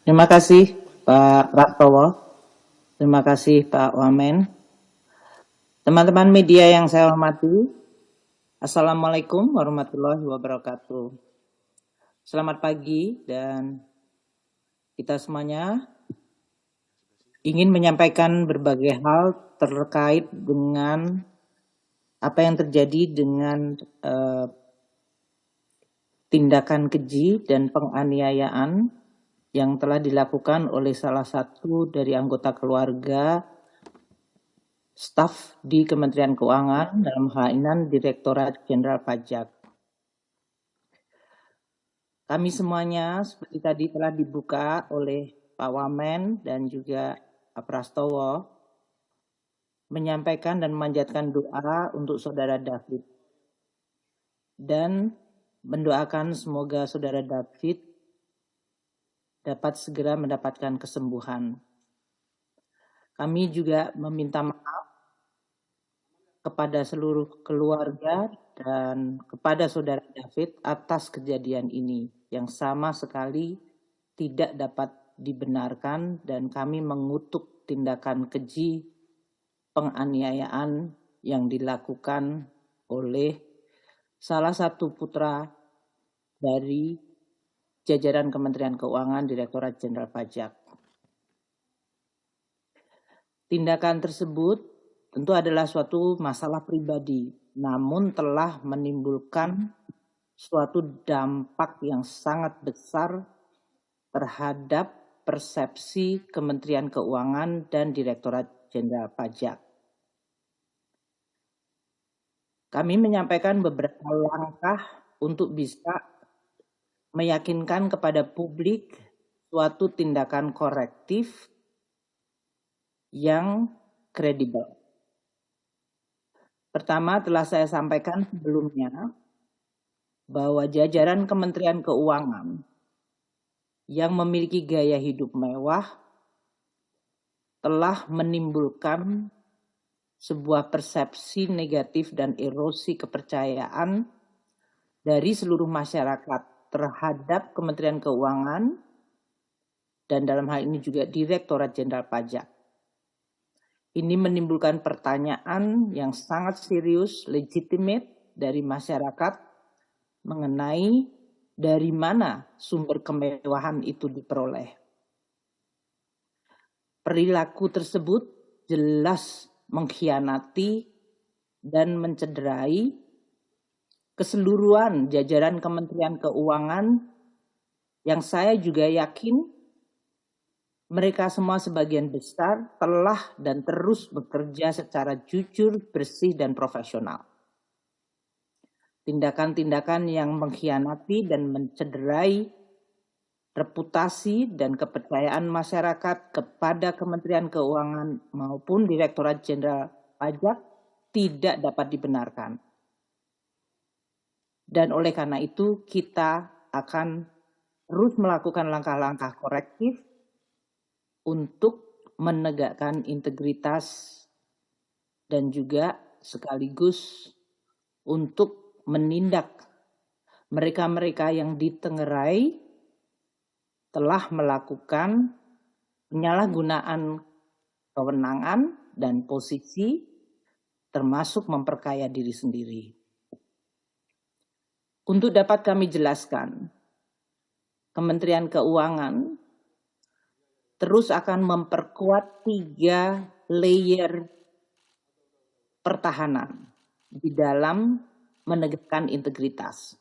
Terima kasih Pak Prastowo, terima kasih Pak Wamen. Teman-teman media yang saya hormati, Assalamualaikum warahmatullahi wabarakatuh. Selamat pagi dan kita semuanya ingin menyampaikan berbagai hal terkait dengan apa yang terjadi dengan tindakan keji dan penganiayaan yang telah dilakukan oleh salah satu dari anggota keluarga staf di Kementerian Keuangan dalam hal ini Direktorat Jenderal Pajak. Kami semuanya seperti tadi telah dibuka oleh Pak Wamen dan juga Pak Prastowo menyampaikan dan memanjatkan doa untuk Saudara David dan mendoakan semoga Saudara David dapat segera mendapatkan kesembuhan. Kami juga meminta maaf kepada seluruh keluarga dan kepada Saudara David atas kejadian ini yang sama sekali tidak dapat dibenarkan dan kami mengutuk tindakan keji penganiayaan yang dilakukan oleh salah satu putra dari jajaran Kementerian Keuangan Direktorat Jenderal Pajak. Tindakan tersebut tentu adalah suatu masalah pribadi, namun telah menimbulkan suatu dampak yang sangat besar terhadap persepsi Kementerian Keuangan dan Direktorat Jenderal Pajak. Kami menyampaikan beberapa langkah untuk bisa meyakinkan kepada publik suatu tindakan korektif yang kredibel. Pertama, telah saya sampaikan sebelumnya bahwa jajaran Kementerian Keuangan yang memiliki gaya hidup mewah telah menimbulkan sebuah persepsi negatif dan erosi kepercayaan dari seluruh masyarakat terhadap Kementerian Keuangan dan dalam hal ini juga Direktorat Jenderal Pajak. Ini menimbulkan pertanyaan yang sangat serius, legitimate dari masyarakat mengenai dari mana sumber kemewahan itu diperoleh. Perilaku tersebut jelas mengkhianati dan mencederai keseluruhan jajaran Kementerian Keuangan yang saya juga yakin mereka semua sebagian besar telah dan terus bekerja secara jujur, bersih, dan profesional. Tindakan-tindakan yang mengkhianati dan mencederai reputasi dan kepercayaan masyarakat kepada Kementerian Keuangan maupun Direktorat Jenderal Pajak tidak dapat dibenarkan. Dan oleh karena itu kita akan terus melakukan langkah-langkah korektif untuk menegakkan integritas dan juga sekaligus untuk menindak mereka-mereka yang ditengerai telah melakukan penyalahgunaan kewenangan dan posisi termasuk memperkaya diri sendiri. Untuk dapat kami jelaskan, Kementerian Keuangan terus akan memperkuat 3 layer pertahanan di dalam menegakkan integritas.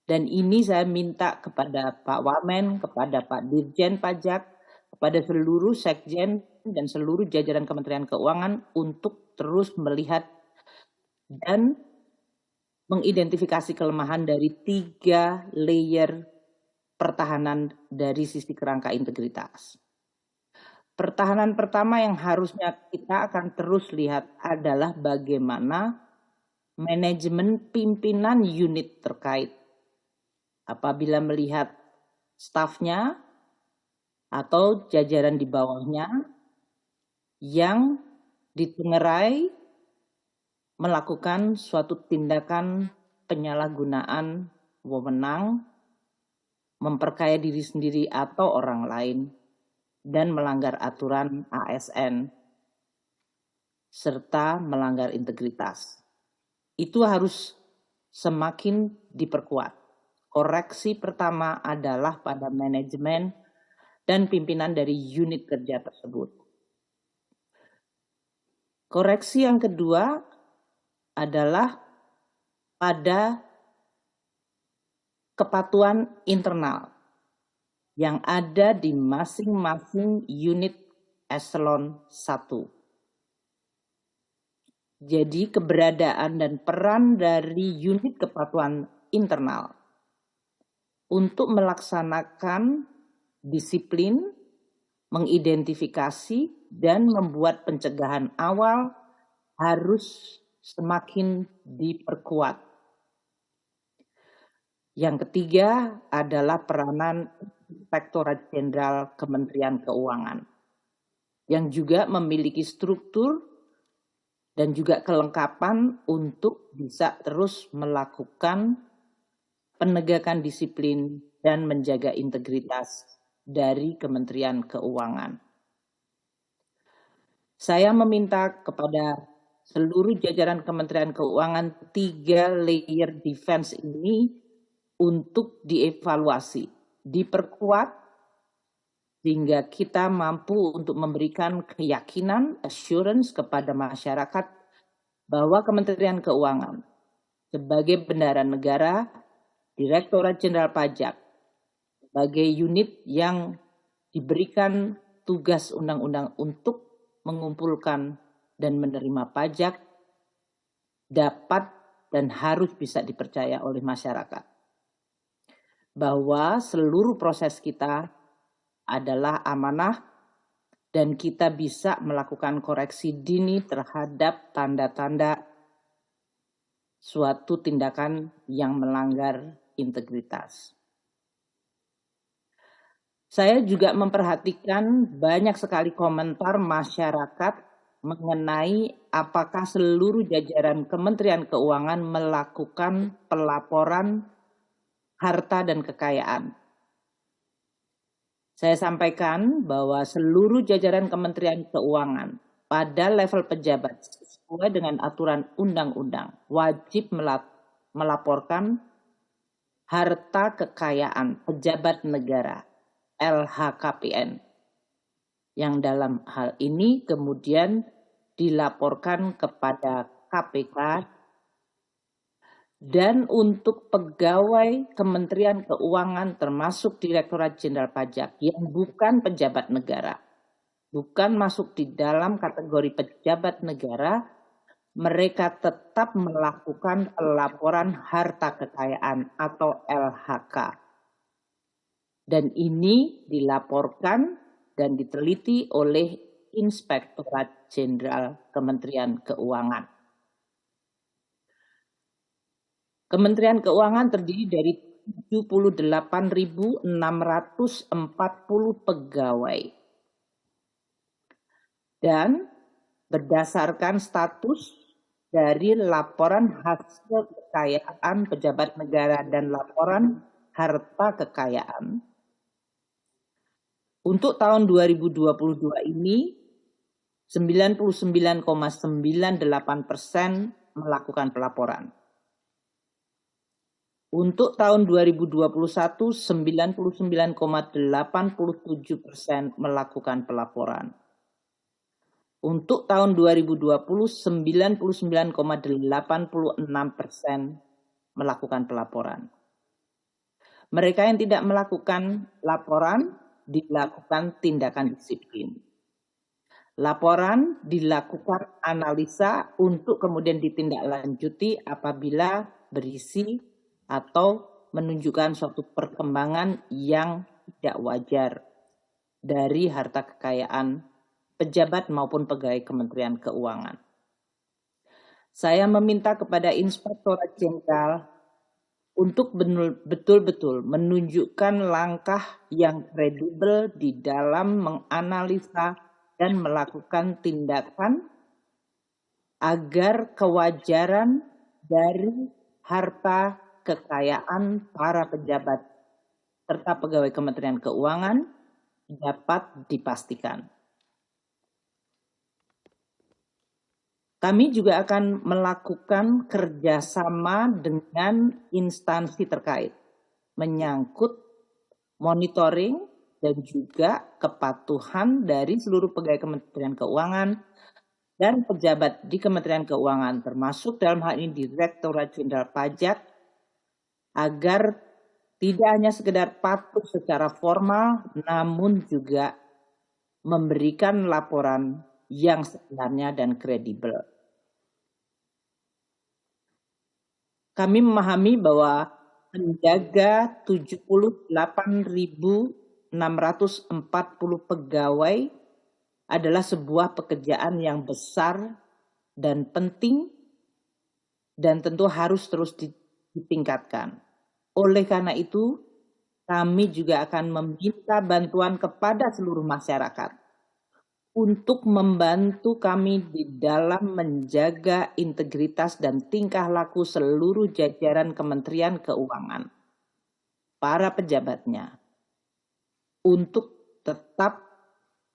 Dan ini saya minta kepada Pak Wamen, kepada Pak Dirjen Pajak, kepada seluruh sekjen dan seluruh jajaran Kementerian Keuangan untuk terus melihat dan mengidentifikasi kelemahan dari 3 layer pertahanan dari sisi kerangka integritas. Pertahanan pertama yang harusnya kita akan terus lihat adalah bagaimana manajemen pimpinan unit terkait apabila melihat stafnya atau jajaran di bawahnya yang ditengerai melakukan suatu tindakan penyalahgunaan wewenang memperkaya diri sendiri atau orang lain, dan melanggar aturan ASN, serta melanggar integritas. Itu harus semakin diperkuat. Koreksi pertama adalah pada manajemen dan pimpinan dari unit kerja tersebut. Koreksi yang kedua adalah pada kepatuhan internal yang ada di masing-masing unit eselon 1. Jadi keberadaan dan peran dari unit kepatuhan internal untuk melaksanakan disiplin, mengidentifikasi, dan membuat pencegahan awal harus semakin diperkuat. Yang ketiga adalah peranan Inspektorat Jenderal Kementerian Keuangan yang juga memiliki struktur dan juga kelengkapan untuk bisa terus melakukan penegakan disiplin dan menjaga integritas dari Kementerian Keuangan. Saya meminta kepada seluruh jajaran Kementerian Keuangan 3 layer defense ini untuk dievaluasi, diperkuat sehingga kita mampu untuk memberikan keyakinan, assurance kepada masyarakat bahwa Kementerian Keuangan sebagai bendahara negara, Direktorat Jenderal Pajak sebagai unit yang diberikan tugas undang-undang untuk mengumpulkan dan menerima pajak dapat dan harus bisa dipercaya oleh masyarakat. Bahwa seluruh proses kita adalah amanah dan kita bisa melakukan koreksi dini terhadap tanda-tanda suatu tindakan yang melanggar integritas. Saya juga memperhatikan banyak sekali komentar masyarakat mengenai apakah seluruh jajaran Kementerian Keuangan melakukan pelaporan harta dan kekayaan. Saya sampaikan bahwa seluruh jajaran Kementerian Keuangan pada level pejabat sesuai dengan aturan undang-undang wajib melaporkan harta kekayaan pejabat negara LHKPN yang dalam hal ini kemudian dilaporkan kepada KPK. Dan untuk pegawai Kementerian Keuangan termasuk Direktorat Jenderal Pajak yang bukan pejabat negara, bukan masuk di dalam kategori pejabat negara, mereka tetap melakukan pelaporan harta kekayaan atau LHK. Dan ini dilaporkan dan diteliti oleh Inspektorat Jenderal Kementerian Keuangan. Kementerian Keuangan terdiri dari 78.640 pegawai. Dan berdasarkan status dari laporan hasil kekayaan pejabat negara dan laporan harta kekayaan, untuk tahun 2022 ini 99,98% melakukan pelaporan. Untuk tahun 2021, 99,87% melakukan pelaporan. Untuk tahun 2020, 99,86% melakukan pelaporan. Mereka yang tidak melakukan laporan dilakukan tindakan disiplin. Laporan dilakukan analisa untuk kemudian ditindaklanjuti apabila berisi atau menunjukkan suatu perkembangan yang tidak wajar dari harta kekayaan pejabat maupun pegawai Kementerian Keuangan. Saya meminta kepada Inspektorat Jenderal untuk betul-betul menunjukkan langkah yang kredibel di dalam menganalisa dan melakukan tindakan agar kewajaran dari harta kekayaan para pejabat serta pegawai Kementerian Keuangan dapat dipastikan. Kami juga akan melakukan kerjasama dengan instansi terkait, menyangkut monitoring dan juga kepatuhan dari seluruh pegawai Kementerian Keuangan dan pejabat di Kementerian Keuangan, termasuk dalam hal ini Direktorat Jenderal Pajak, agar tidak hanya sekedar patuh secara formal, namun juga memberikan laporan yang sebenarnya dan kredibel. Kami memahami bahwa menjaga 78.640 pegawai adalah sebuah pekerjaan yang besar dan penting dan tentu harus terus ditingkatkan. Oleh karena itu, kami juga akan meminta bantuan kepada seluruh masyarakat untuk membantu kami di dalam menjaga integritas dan tingkah laku seluruh jajaran Kementerian Keuangan, para pejabatnya, untuk tetap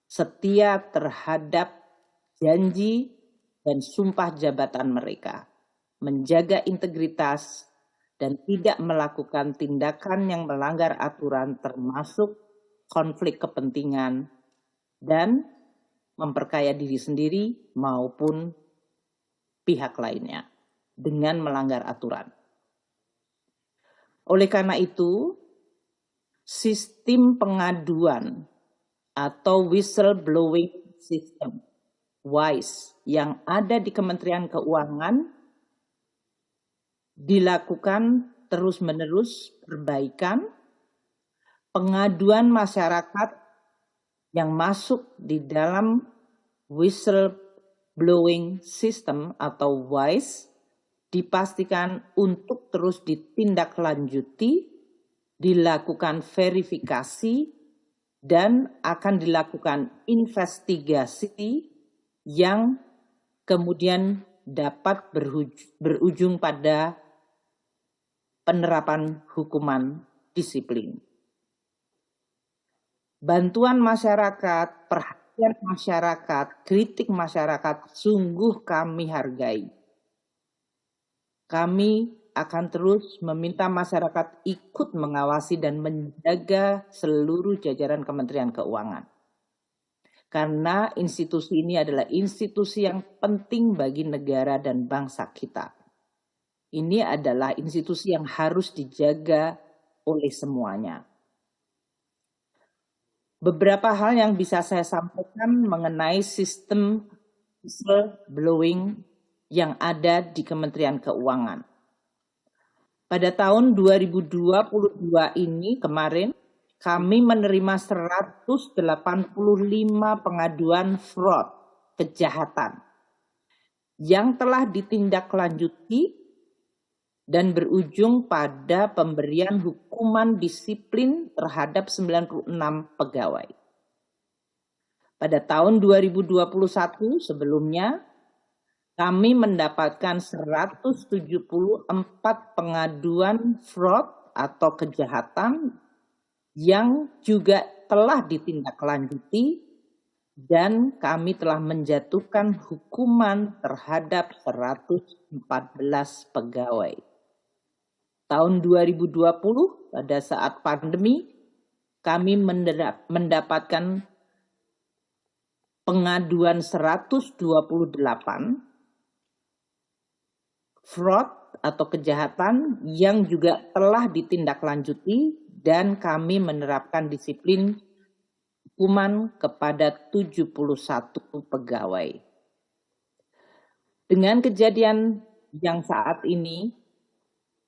setia terhadap janji dan sumpah jabatan mereka, menjaga integritas dan tidak melakukan tindakan yang melanggar aturan termasuk konflik kepentingan dan memperkaya diri sendiri maupun pihak lainnya dengan melanggar aturan. Oleh karena itu, sistem pengaduan atau whistleblowing system WISE yang ada di Kementerian Keuangan dilakukan terus-menerus perbaikan. Pengaduan masyarakat yang masuk di dalam whistleblowing system atau WISE dipastikan untuk terus ditindaklanjuti, dilakukan verifikasi, dan akan dilakukan investigasi yang kemudian dapat berujung pada penerapan hukuman disiplin. Bantuan masyarakat, perhatian masyarakat, kritik masyarakat sungguh kami hargai. Kami akan terus meminta masyarakat ikut mengawasi dan menjaga seluruh jajaran Kementerian Keuangan. Karena institusi ini adalah institusi yang penting bagi negara dan bangsa kita. Ini adalah institusi yang harus dijaga oleh semuanya. Beberapa hal yang bisa saya sampaikan mengenai sistem whistleblowing yang ada di Kementerian Keuangan. Pada tahun 2022 ini kemarin, kami menerima 185 pengaduan fraud, kejahatan, yang telah ditindaklanjuti dan berujung pada pemberian hukuman disiplin terhadap 96 pegawai. Pada tahun 2021 sebelumnya, kami mendapatkan 174 pengaduan fraud atau kejahatan yang juga telah ditindaklanjuti dan kami telah menjatuhkan hukuman terhadap 114 pegawai. Tahun 2020 pada saat pandemi, kami mendapatkan pengaduan 128 fraud atau kejahatan yang juga telah ditindaklanjuti dan kami menerapkan disiplin hukuman kepada 71 pegawai. Dengan kejadian yang saat ini,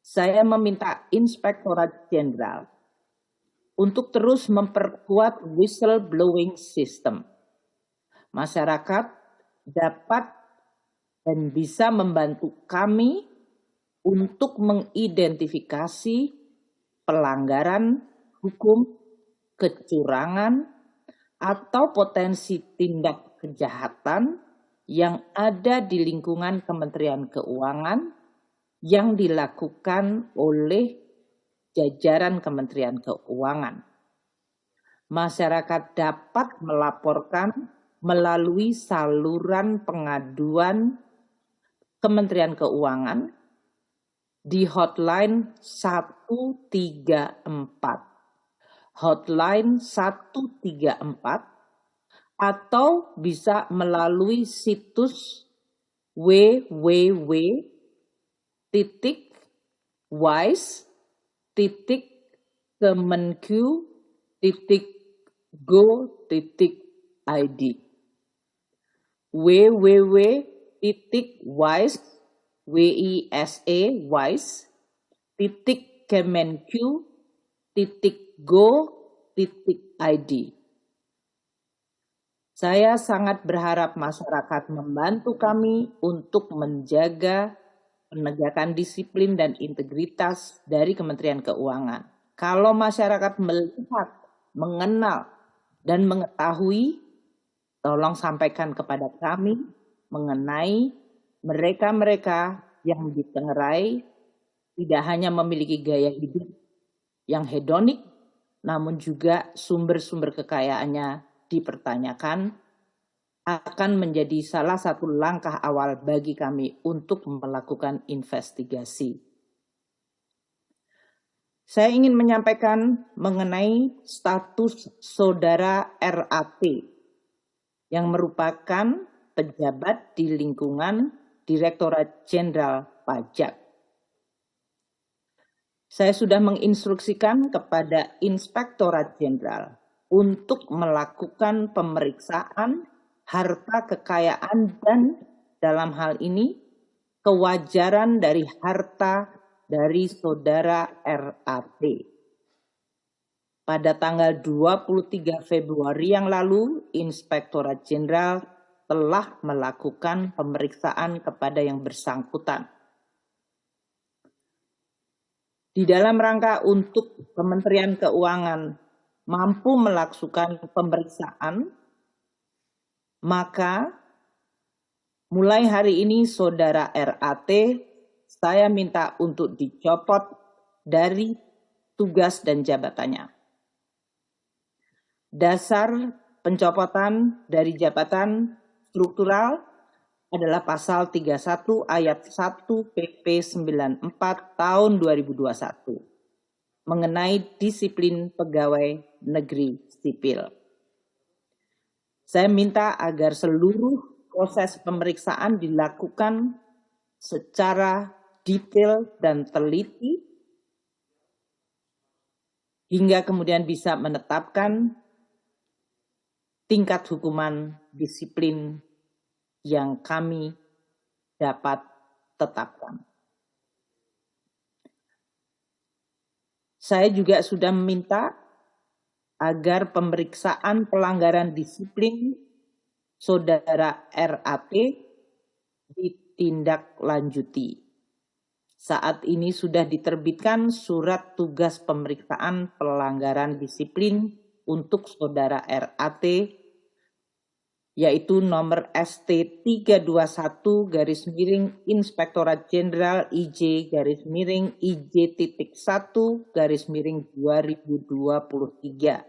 saya meminta Inspektorat Jenderal untuk terus memperkuat whistleblowing system. Masyarakat dapat dan bisa membantu kami untuk mengidentifikasi pelanggaran hukum, kecurangan, atau potensi tindak kejahatan yang ada di lingkungan Kementerian Keuangan yang dilakukan oleh jajaran Kementerian Keuangan. Masyarakat dapat melaporkan melalui saluran pengaduan Kementerian Keuangan di hotline 134. Hotline 134 atau bisa melalui situs www.wise.kemenq.go.id www.wise.kemenq.go.id. Saya sangat berharap masyarakat membantu kami untuk menjaga penegakan disiplin dan integritas dari Kementerian Keuangan. Kalau masyarakat melihat, mengenal, dan mengetahui, tolong sampaikan kepada kami mengenai mereka-mereka yang ditengarai tidak hanya memiliki gaya hidup yang hedonik, namun juga sumber-sumber kekayaannya dipertanyakan, akan menjadi salah satu langkah awal bagi kami untuk melakukan investigasi. Saya ingin menyampaikan mengenai status saudara RAT yang merupakan pejabat di lingkungan Direktorat Jenderal Pajak. Saya sudah menginstruksikan kepada Inspektorat Jenderal untuk melakukan pemeriksaan harta kekayaan dan dalam hal ini kewajaran dari harta dari saudara RAT. Pada tanggal 23 Februari yang lalu, Inspektorat Jenderal telah melakukan pemeriksaan kepada yang bersangkutan. Di dalam rangka untuk Kementerian Keuangan mampu melakukan pemeriksaan, maka mulai hari ini saudara RAT saya minta untuk dicopot dari tugas dan jabatannya. Dasar pencopotan dari jabatan struktural adalah pasal 31 ayat 1 PP 94 tahun 2021 mengenai disiplin pegawai negeri sipil. Saya minta agar seluruh proses pemeriksaan dilakukan secara detail dan teliti hingga kemudian bisa menetapkan tingkat hukuman disiplin yang kami dapat tetapkan. Saya juga sudah meminta agar pemeriksaan pelanggaran disiplin saudara RAT ditindaklanjuti. Saat ini sudah diterbitkan surat tugas pemeriksaan pelanggaran disiplin untuk saudara RAT, yaitu nomor ST 321 Inspektorat Jenderal IJ IJ.1 2023.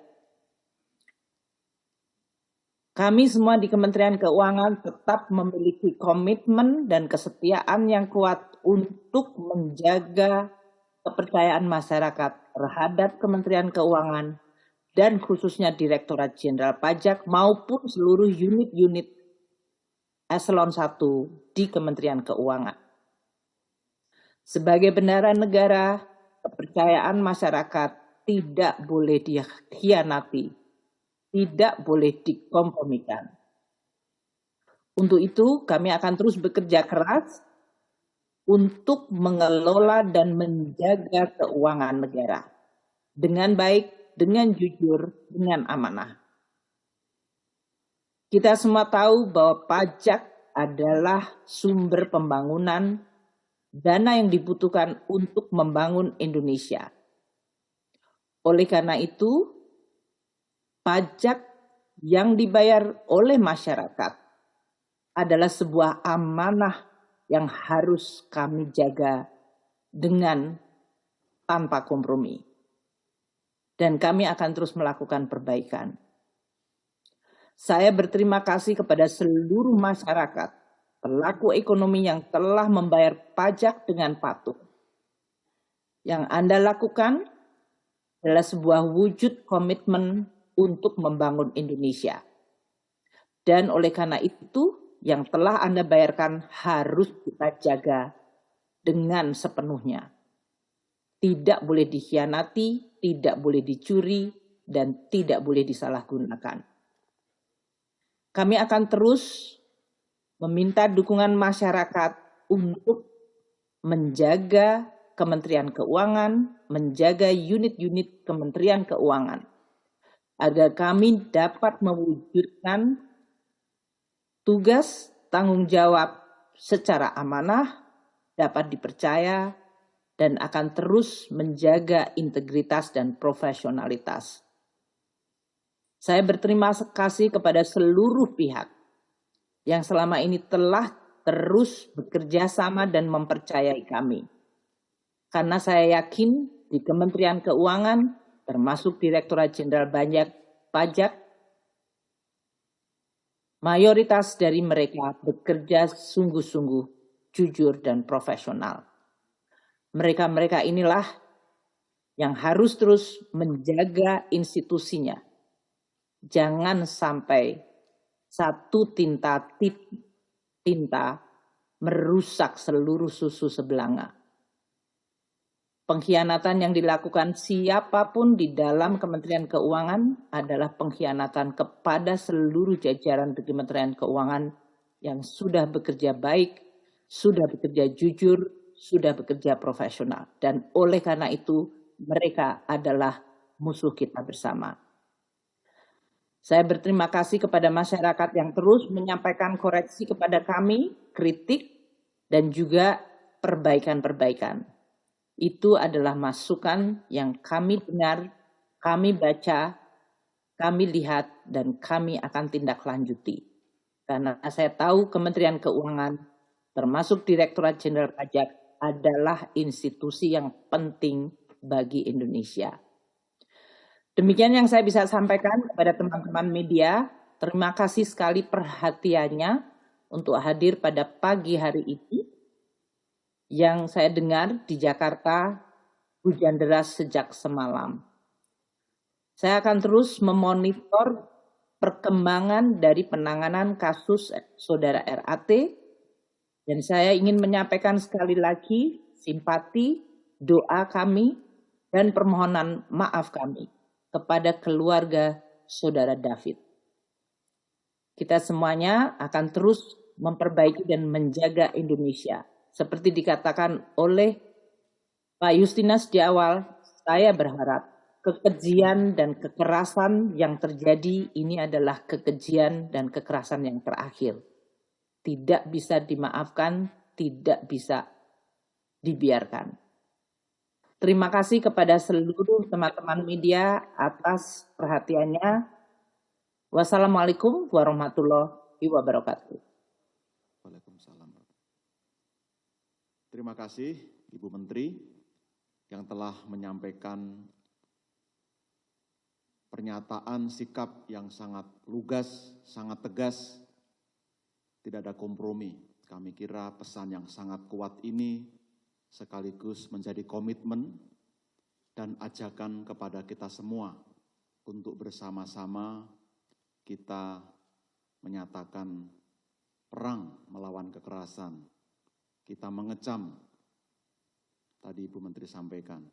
Kami semua di Kementerian Keuangan tetap memiliki komitmen dan kesetiaan yang kuat untuk menjaga kepercayaan masyarakat terhadap Kementerian Keuangan dan khususnya Direktorat Jenderal Pajak maupun seluruh unit-unit eselon 1 di Kementerian Keuangan. Sebagai bendahara negara, kepercayaan masyarakat tidak boleh dikhianati, tidak boleh dikompromikan. Untuk itu, kami akan terus bekerja keras untuk mengelola dan menjaga keuangan negara dengan baik, dengan jujur, dengan amanah. Kita semua tahu bahwa pajak adalah sumber pembangunan, dana yang dibutuhkan untuk membangun Indonesia. Oleh karena itu, pajak yang dibayar oleh masyarakat adalah sebuah amanah yang harus kami jaga dengan tanpa kompromi. Dan kami akan terus melakukan perbaikan. Saya berterima kasih kepada seluruh masyarakat, pelaku ekonomi yang telah membayar pajak dengan patuh. Yang Anda lakukan adalah sebuah wujud komitmen untuk membangun Indonesia. Dan oleh karena itu, yang telah Anda bayarkan harus kita jaga dengan sepenuhnya. Tidak boleh dikhianati, tidak boleh dicuri, dan tidak boleh disalahgunakan. Kami akan terus meminta dukungan masyarakat untuk menjaga Kementerian Keuangan, menjaga unit-unit Kementerian Keuangan, agar kami dapat mewujudkan tugas tanggung jawab secara amanah, dapat dipercaya, dan akan terus menjaga integritas dan profesionalitas. Saya berterima kasih kepada seluruh pihak yang selama ini telah terus bekerja sama dan mempercayai kami. Karena saya yakin di Kementerian Keuangan, termasuk Direktorat Jenderal Pajak, mayoritas dari mereka bekerja sungguh-sungguh, jujur, dan profesional. Mereka-mereka inilah yang harus terus menjaga institusinya. Jangan sampai satu tinta merusak seluruh susu sebelanga. Pengkhianatan yang dilakukan siapapun di dalam Kementerian Keuangan adalah pengkhianatan kepada seluruh jajaran di Kementerian Keuangan yang sudah bekerja baik, sudah bekerja jujur, sudah bekerja profesional. Dan oleh karena itu, mereka adalah musuh kita bersama. Saya berterima kasih kepada masyarakat yang terus menyampaikan koreksi kepada kami, kritik, dan juga perbaikan-perbaikan. Itu adalah masukan yang kami dengar, kami baca, kami lihat, dan kami akan tindak lanjuti. Karena saya tahu Kementerian Keuangan, termasuk Direktorat Jenderal Pajak, adalah institusi yang penting bagi Indonesia. Demikian yang saya bisa sampaikan kepada teman-teman media. Terima kasih sekali perhatiannya untuk hadir pada pagi hari ini. Yang saya dengar di Jakarta hujan deras sejak semalam. Saya akan terus memonitor perkembangan dari penanganan kasus saudara RAT. Dan saya ingin menyampaikan sekali lagi simpati, doa kami, dan permohonan maaf kami kepada keluarga saudara David. Kita semuanya akan terus memperbaiki dan menjaga Indonesia. Seperti dikatakan oleh Pak Justinus di awal, saya berharap kekejian dan kekerasan yang terjadi ini adalah kekejian dan kekerasan yang terakhir. Tidak bisa dimaafkan, tidak bisa dibiarkan. Terima kasih kepada seluruh teman-teman media atas perhatiannya. Wassalamualaikum warahmatullahi wabarakatuh. Waalaikumsalam. Terima kasih Ibu Menteri yang telah menyampaikan pernyataan sikap yang sangat lugas, sangat tegas, tidak ada kompromi. Kami kira pesan yang sangat kuat ini sekaligus menjadi komitmen dan ajakan kepada kita semua untuk bersama-sama kita menyatakan perang melawan kekerasan. Kita mengecam, tadi Ibu Menteri sampaikan,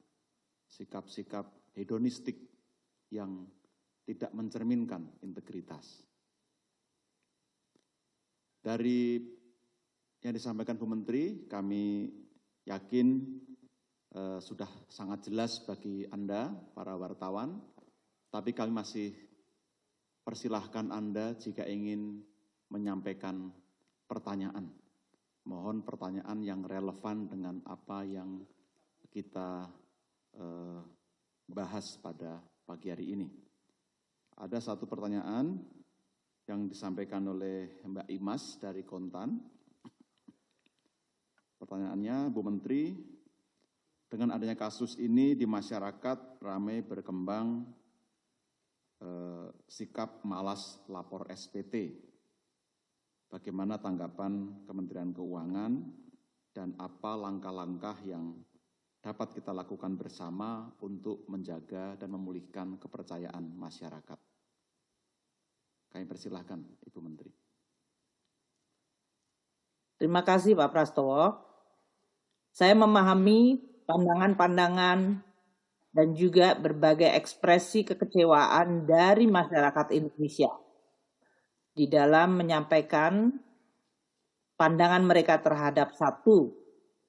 sikap-sikap hedonistik yang tidak mencerminkan integritas. Dari yang disampaikan Bu Menteri, kami yakin sudah sangat jelas bagi Anda, para wartawan, tapi kami masih persilahkan Anda jika ingin menyampaikan pertanyaan. Mohon pertanyaan yang relevan dengan apa yang kita bahas pada pagi hari ini. Ada satu pertanyaan yang disampaikan oleh Mbak Imas dari Kontan. Pertanyaannya, Bu Menteri, Dengan adanya kasus ini di masyarakat ramai berkembang sikap malas lapor SPT. Bagaimana tanggapan Kementerian Keuangan dan apa langkah-langkah yang dapat kita lakukan bersama untuk menjaga dan memulihkan kepercayaan masyarakat? Kami persilahkan, Ibu Menteri. Terima kasih Pak Prastowo. Saya memahami pandangan-pandangan dan juga berbagai ekspresi kekecewaan dari masyarakat Indonesia di dalam menyampaikan pandangan mereka terhadap satu,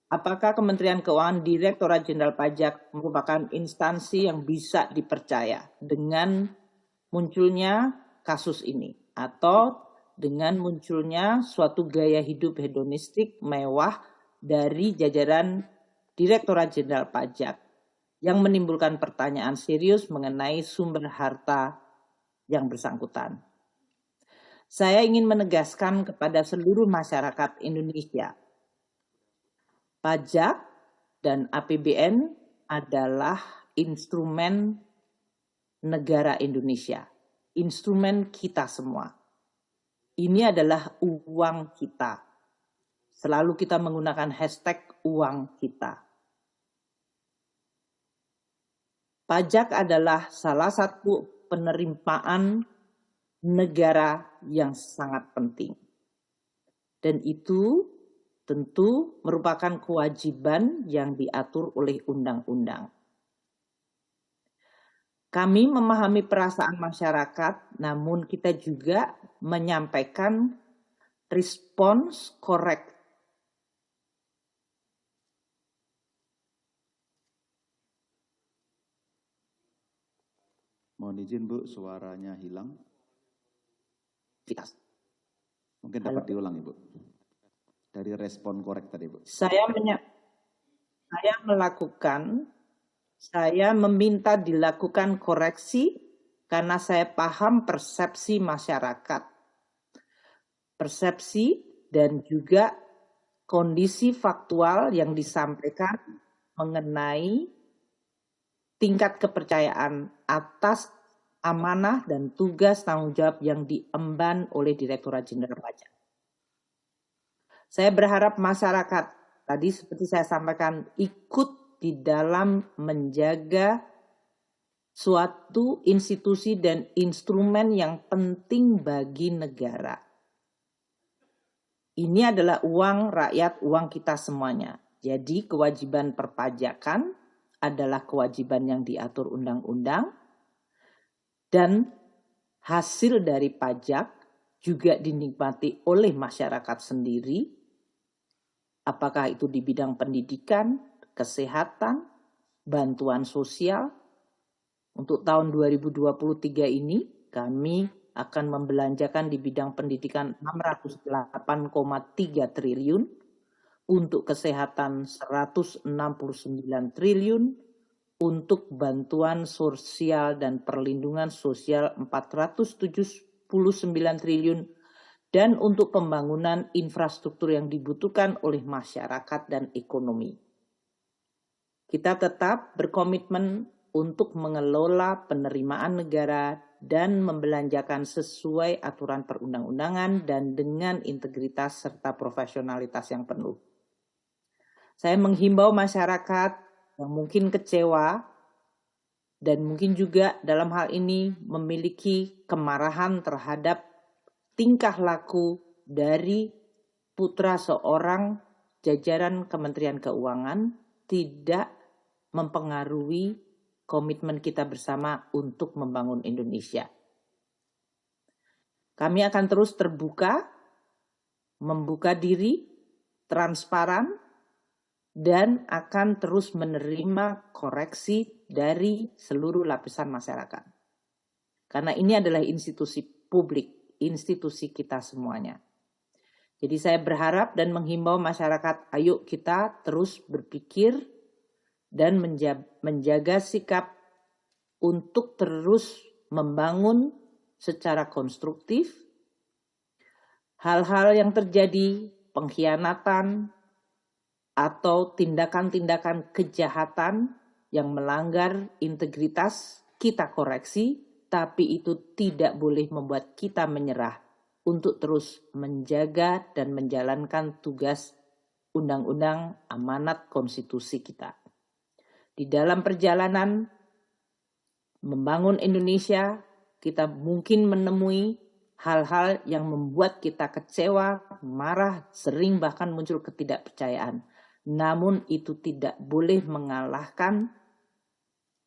apakah Kementerian Keuangan Direktorat Jenderal Pajak merupakan instansi yang bisa dipercaya dengan munculnya kasus ini atau dengan munculnya suatu gaya hidup hedonistik mewah dari jajaran Direktorat Jenderal Pajak yang menimbulkan pertanyaan serius mengenai sumber harta yang bersangkutan. Saya ingin menegaskan kepada seluruh masyarakat Indonesia, pajak dan APBN adalah instrumen negara Indonesia, instrumen kita semua. Ini adalah uang kita. Selalu kita menggunakan hashtag uang kita. Pajak adalah salah satu penerimaan negara yang sangat penting. Dan itu tentu merupakan kewajiban yang diatur oleh undang-undang. Kami memahami perasaan masyarakat, namun kita juga menyampaikan respons korek. Mohon izin Bu, suaranya hilang. Mungkin dapat diulang Ibu. Dari respon korek tadi Bu. Saya meminta dilakukan koreksi karena saya paham persepsi masyarakat. Persepsi dan juga kondisi faktual yang disampaikan mengenai tingkat kepercayaan atas amanah dan tugas tanggung jawab yang diemban oleh Direktorat Jenderal Pajak. Saya berharap masyarakat, tadi seperti saya sampaikan, ikut di dalam menjaga suatu institusi dan instrumen yang penting bagi negara. Ini adalah uang rakyat, uang kita semuanya. Jadi kewajiban perpajakan adalah kewajiban yang diatur undang-undang, dan hasil dari pajak juga dinikmati oleh masyarakat sendiri, apakah itu di bidang pendidikan, kesehatan, bantuan sosial. Untuk tahun 2023 ini kami akan membelanjakan di bidang pendidikan 608,3 triliun, untuk kesehatan 169 triliun, untuk bantuan sosial dan perlindungan sosial 479 triliun, dan untuk pembangunan infrastruktur yang dibutuhkan oleh masyarakat dan ekonomi. Kita tetap berkomitmen untuk mengelola penerimaan negara dan membelanjakan sesuai aturan perundang-undangan dan dengan integritas serta profesionalitas yang penuh. Saya menghimbau masyarakat yang mungkin kecewa dan mungkin juga dalam hal ini memiliki kemarahan terhadap tingkah laku dari putra seorang jajaran Kementerian Keuangan tidak mempengaruhi komitmen kita bersama untuk membangun Indonesia. Kami akan terus terbuka, membuka diri, transparan, dan akan terus menerima koreksi dari seluruh lapisan masyarakat. Karena ini adalah institusi publik, institusi kita semuanya. Jadi saya berharap dan menghimbau masyarakat, ayo kita terus berpikir dan menjaga sikap untuk terus membangun secara konstruktif. Hal-hal yang terjadi, pengkhianatan, atau tindakan-tindakan kejahatan yang melanggar integritas, kita koreksi, tapi itu tidak boleh membuat kita menyerah untuk terus menjaga dan menjalankan tugas undang-undang amanat konstitusi kita. Di dalam perjalanan membangun Indonesia, kita mungkin menemui hal-hal yang membuat kita kecewa, marah, sering bahkan muncul ketidakpercayaan. Namun itu tidak boleh mengalahkan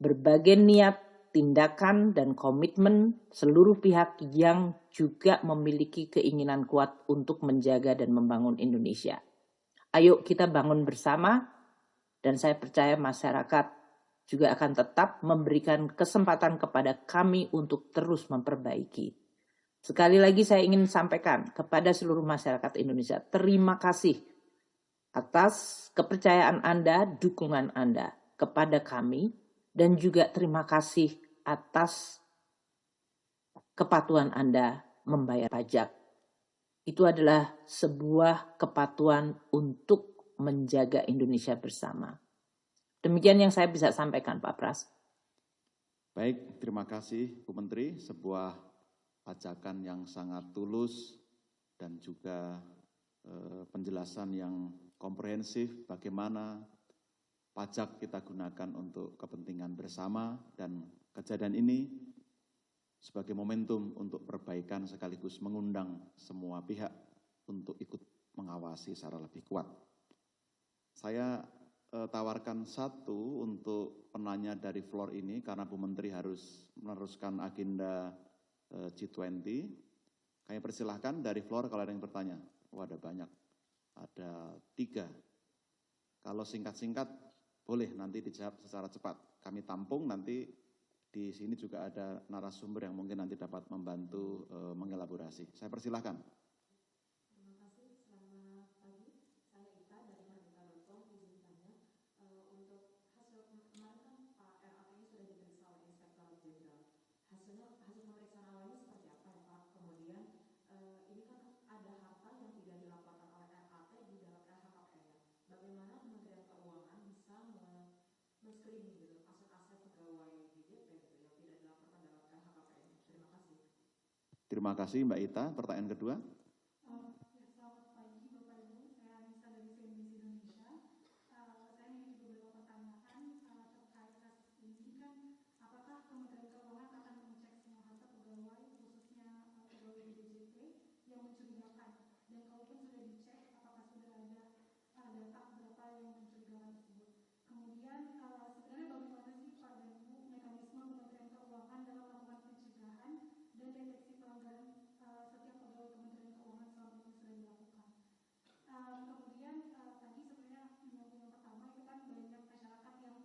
berbagai niat, tindakan, dan komitmen seluruh pihak yang juga memiliki keinginan kuat untuk menjaga dan membangun Indonesia. Ayo kita bangun bersama, dan saya percaya masyarakat juga akan tetap memberikan kesempatan kepada kami untuk terus memperbaiki. Sekali lagi saya ingin sampaikan kepada seluruh masyarakat Indonesia, terima kasih atas kepercayaan Anda, dukungan Anda kepada kami, dan juga terima kasih atas kepatuhan Anda membayar pajak. Itu adalah sebuah kepatuhan untuk menjaga Indonesia bersama. Demikian yang saya bisa sampaikan, Pak Pras. Baik, terima kasih Bu Menteri. Sebuah ajakan yang sangat tulus dan juga penjelasan yang komprehensif bagaimana pajak kita gunakan untuk kepentingan bersama, dan kejadian ini sebagai momentum untuk perbaikan sekaligus mengundang semua pihak untuk ikut mengawasi secara lebih kuat. Saya tawarkan satu untuk penanya dari floor ini karena Bu Menteri harus meneruskan agenda G20. Kami persilahkan dari floor kalau ada yang bertanya. Oh, ada banyak, ada 3. Kalau singkat-singkat boleh nanti dijawab secara cepat. Kami tampung, nanti di sini juga ada narasumber yang mungkin nanti dapat membantu mengelaborasi. Saya persilahkan. Terima kasih, selamat pagi. Saya Ita dari Merdeka.com. Izin tanya, untuk hasil kemarin kan Pak RAT ini sudah diperiksa oleh Inspektorat Jenderal. Hasil pemeriksaan awalnya seperti apa ya Pak? Kemudian ini kan ada harta yang tidak dilaporkan oleh RAT di dalam LHKPN. Bagaimana Kementerian Keuangan bisa men-screening gitu aset-aset pegawai DJP gitu yang tidak dilaporkan dalam LHKPN? Terima kasih. Terima kasih Mbak Ita. Pertanyaan kedua. Selamat pagi Bapak Ibu, saya Anissa dari CNBC Indonesia. Saya memiliki beberapa pertanyaan terkait kasus ini. Kan apakah Kementerian Keuangan akan mengecek semua harta pegawai, khususnya pegawai di DJP yang mencurigakan? Dan kalaupun sudah dicek, apakah sudah ada data berapa yang mencurigakan tersebut? Kemudian sebenarnya bagaimana sih Pak dan Bu mekanisme Kementerian Keuangan dalam melakukan pencegahan dan deteksi pelanggaran setiap pegawai Kementerian Keuangan selama ini sudah dilakukan. Kemudian tadi sebenarnya yang pertama itu kan banyak masyarakat yang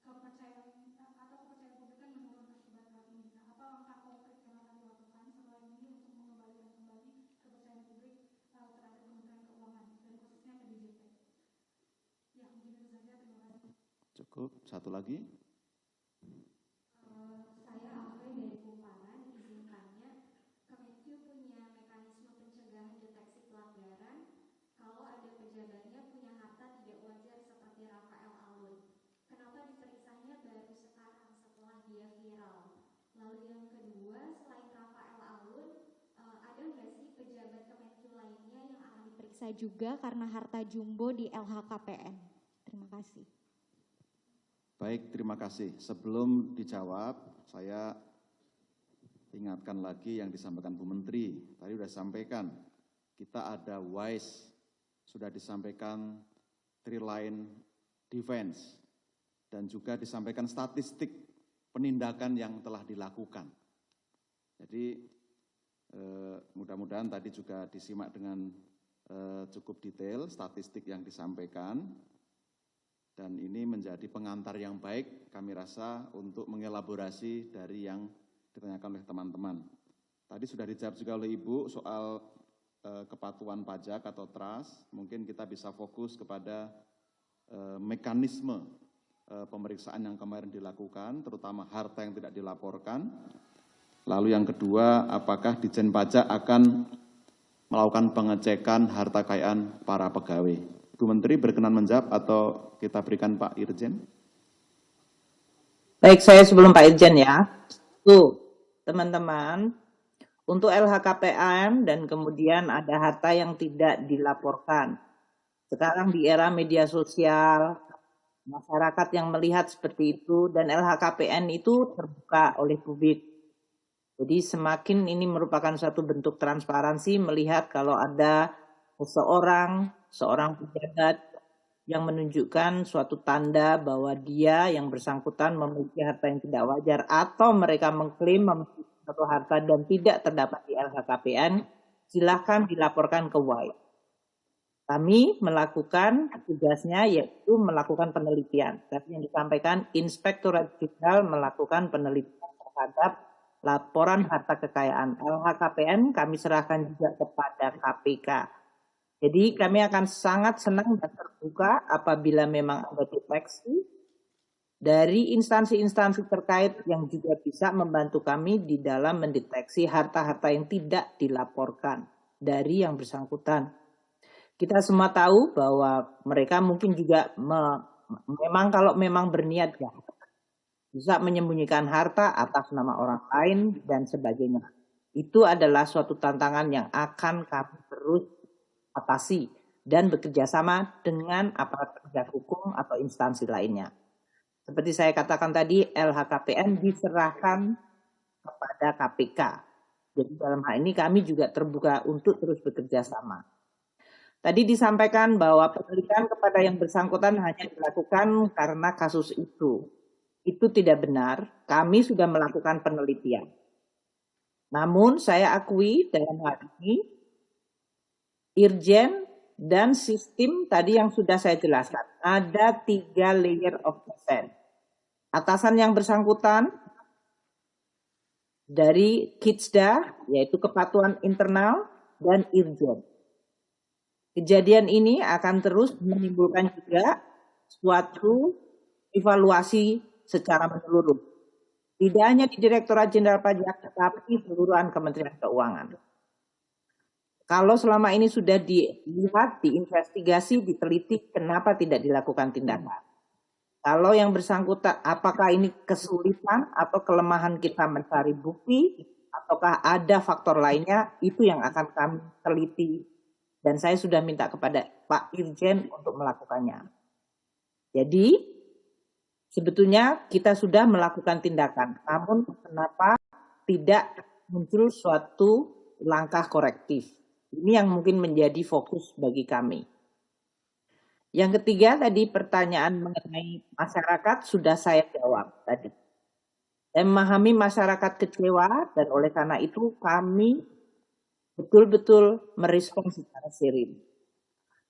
kepercayaan atau kepercayaan publik kan menurun akibat hal ini. Nah, apa langkah konkret yang akan dilakukan setelah ini untuk mengembalikan kembali kepercayaan publik terhadap Kementerian Keuangan dan khususnya ke DJP? Ya, mungkin itu saja. Terima kasih. Cukup. Satu lagi. Saya Alfred dari Kumparan. Izin tanya, Kemenkyu punya mekanisme pencegahan deteksi pelanggaran kalau ada pejabatnya punya harta tidak wajar seperti Rafael Alun. Kenapa diperiksanya baru sekarang setelah dia viral? Lalu yang kedua, selain Rafael Alun, ada nggak sih pejabat Kemenkyu lainnya yang akan diperiksa juga karena harta jumbo di LHKPN? Terima kasih. Baik, terima kasih. Sebelum dijawab, saya ingatkan lagi yang disampaikan Bu Menteri. Tadi sudah sampaikan, kita ada WISE, sudah disampaikan 3 line defense, dan juga disampaikan statistik penindakan yang telah dilakukan. Jadi mudah-mudahan tadi juga disimak dengan cukup detail statistik yang disampaikan. Dan ini menjadi pengantar yang baik kami rasa untuk mengelaborasi dari yang ditanyakan oleh teman-teman. Tadi sudah dijawab juga oleh Ibu soal kepatuhan pajak atau trust. Mungkin kita bisa fokus kepada mekanisme pemeriksaan yang kemarin dilakukan, terutama harta yang tidak dilaporkan. Lalu yang kedua, apakah Ditjen Pajak akan melakukan pengecekan harta kekayaan para pegawai. Bu Menteri berkenan menjawab atau kita berikan Pak Irjen? Baik, saya sebelum Pak Irjen ya. Tuh, teman-teman, untuk LHKPN dan kemudian ada harta yang tidak dilaporkan. Sekarang di era media sosial, masyarakat yang melihat seperti itu dan LHKPN itu terbuka oleh publik. Jadi semakin ini merupakan suatu bentuk transparansi melihat kalau ada seorang pejabat yang menunjukkan suatu tanda bahwa dia yang bersangkutan memiliki harta yang tidak wajar atau mereka mengklaim memiliki suatu harta dan tidak terdapat di LHKPN, silakan dilaporkan ke WAI. Kami melakukan tugasnya yaitu melakukan penelitian. Tadi yang disampaikan Inspektorat Jenderal melakukan penelitian terhadap laporan harta kekayaan LHKPN, kami serahkan juga kepada KPK. Jadi kami akan sangat senang dan terbuka apabila memang ada deteksi dari instansi-instansi terkait yang juga bisa membantu kami di dalam mendeteksi harta-harta yang tidak dilaporkan dari yang bersangkutan. Kita semua tahu bahwa mereka mungkin juga memang kalau memang berniat ya bisa menyembunyikan harta atas nama orang lain dan sebagainya. Itu adalah suatu tantangan yang akan kami terus atasi dan bekerja sama dengan aparat penegak hukum atau instansi lainnya. Seperti saya katakan tadi, LHKPN diserahkan kepada KPK. Jadi dalam hal ini kami juga terbuka untuk terus bekerja sama. Tadi disampaikan bahwa penelitian kepada yang bersangkutan hanya dilakukan karena kasus itu. Itu tidak benar, kami sudah melakukan penelitian. Namun saya akui dalam hal ini, Irjen dan sistem tadi yang sudah saya jelaskan, ada 3 layer of defense. Atasan yang bersangkutan dari Kitsda, yaitu kepatuhan internal, dan Irjen. Kejadian ini akan terus menimbulkan juga suatu evaluasi secara menyeluruh. Tidak hanya di Direktorat Jenderal Pajak, tetapi seluruhan Kementerian Keuangan. Kalau selama ini sudah dilihat, diinvestigasi, diteliti, kenapa tidak dilakukan tindakan? Kalau yang bersangkutan, apakah ini kesulitan atau kelemahan kita mencari bukti, ataukah ada faktor lainnya, itu yang akan kami teliti. Dan saya sudah minta kepada Pak Irjen untuk melakukannya. Jadi, sebetulnya kita sudah melakukan tindakan, namun kenapa tidak muncul suatu langkah korektif? Ini yang mungkin menjadi fokus bagi kami. Yang ketiga tadi pertanyaan mengenai masyarakat sudah saya jawab tadi. Saya memahami masyarakat kecewa dan oleh karena itu kami betul-betul merespons secara serius.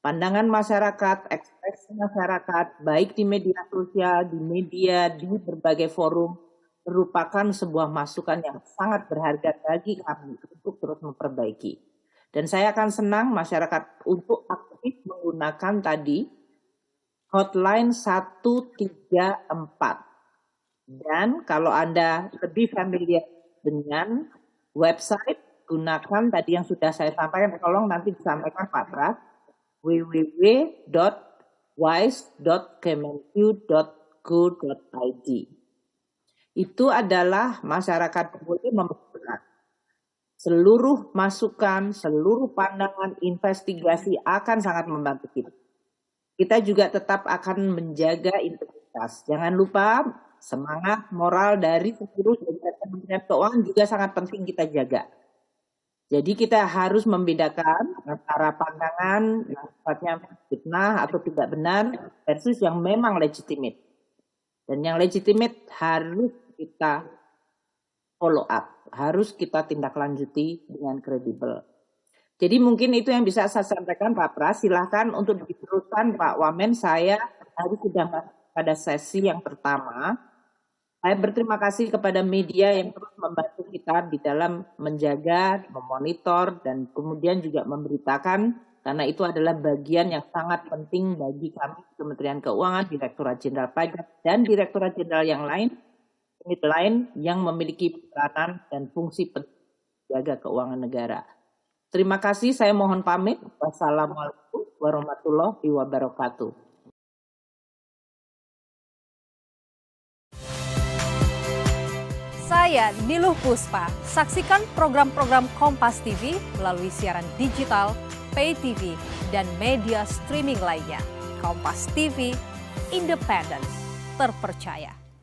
Pandangan masyarakat, ekspresi masyarakat, baik di media sosial, di media, di berbagai forum, merupakan sebuah masukan yang sangat berharga bagi kami untuk terus memperbaiki. Dan saya akan senang masyarakat untuk aktif menggunakan tadi hotline 134. Dan kalau Anda lebih familiar dengan website, gunakan tadi yang sudah saya sampaikan, tolong nanti disampaikan Pak Pras, www.wise.kemenq.go.id. Itu adalah masyarakat boleh memperoleh seluruh masukan, seluruh pandangan, investigasi akan sangat membantu kita. Kita juga tetap akan menjaga integritas. Jangan lupa semangat moral dari seluruh Kementerian Keuangan juga sangat penting kita jaga. Jadi kita harus membedakan antara pandangan yang sifatnya fitnah atau tidak benar versus yang memang legitimate. Dan yang legitimate harus kita follow up, harus kita tindak lanjuti dengan kredibel. Jadi mungkin itu yang bisa saya sampaikan Pak Pras, silahkan untuk diteruskan Pak Wamen, saya hari sudah pada sesi yang pertama. Saya berterima kasih kepada media yang terus membantu kita di dalam menjaga, memonitor, dan kemudian juga memberitakan, karena itu adalah bagian yang sangat penting bagi kami Kementerian Keuangan, Direktorat Jenderal Pajak, dan Direktorat Jenderal yang lain, unit lain yang memiliki peranan dan fungsi penjaga keuangan negara. Terima kasih, saya mohon pamit. Wassalamualaikum warahmatullahi wabarakatuh. Saya Niluh Puspa. Saksikan program-program Kompas TV melalui siaran digital, pay TV, dan media streaming lainnya. Kompas TV, independen, terpercaya.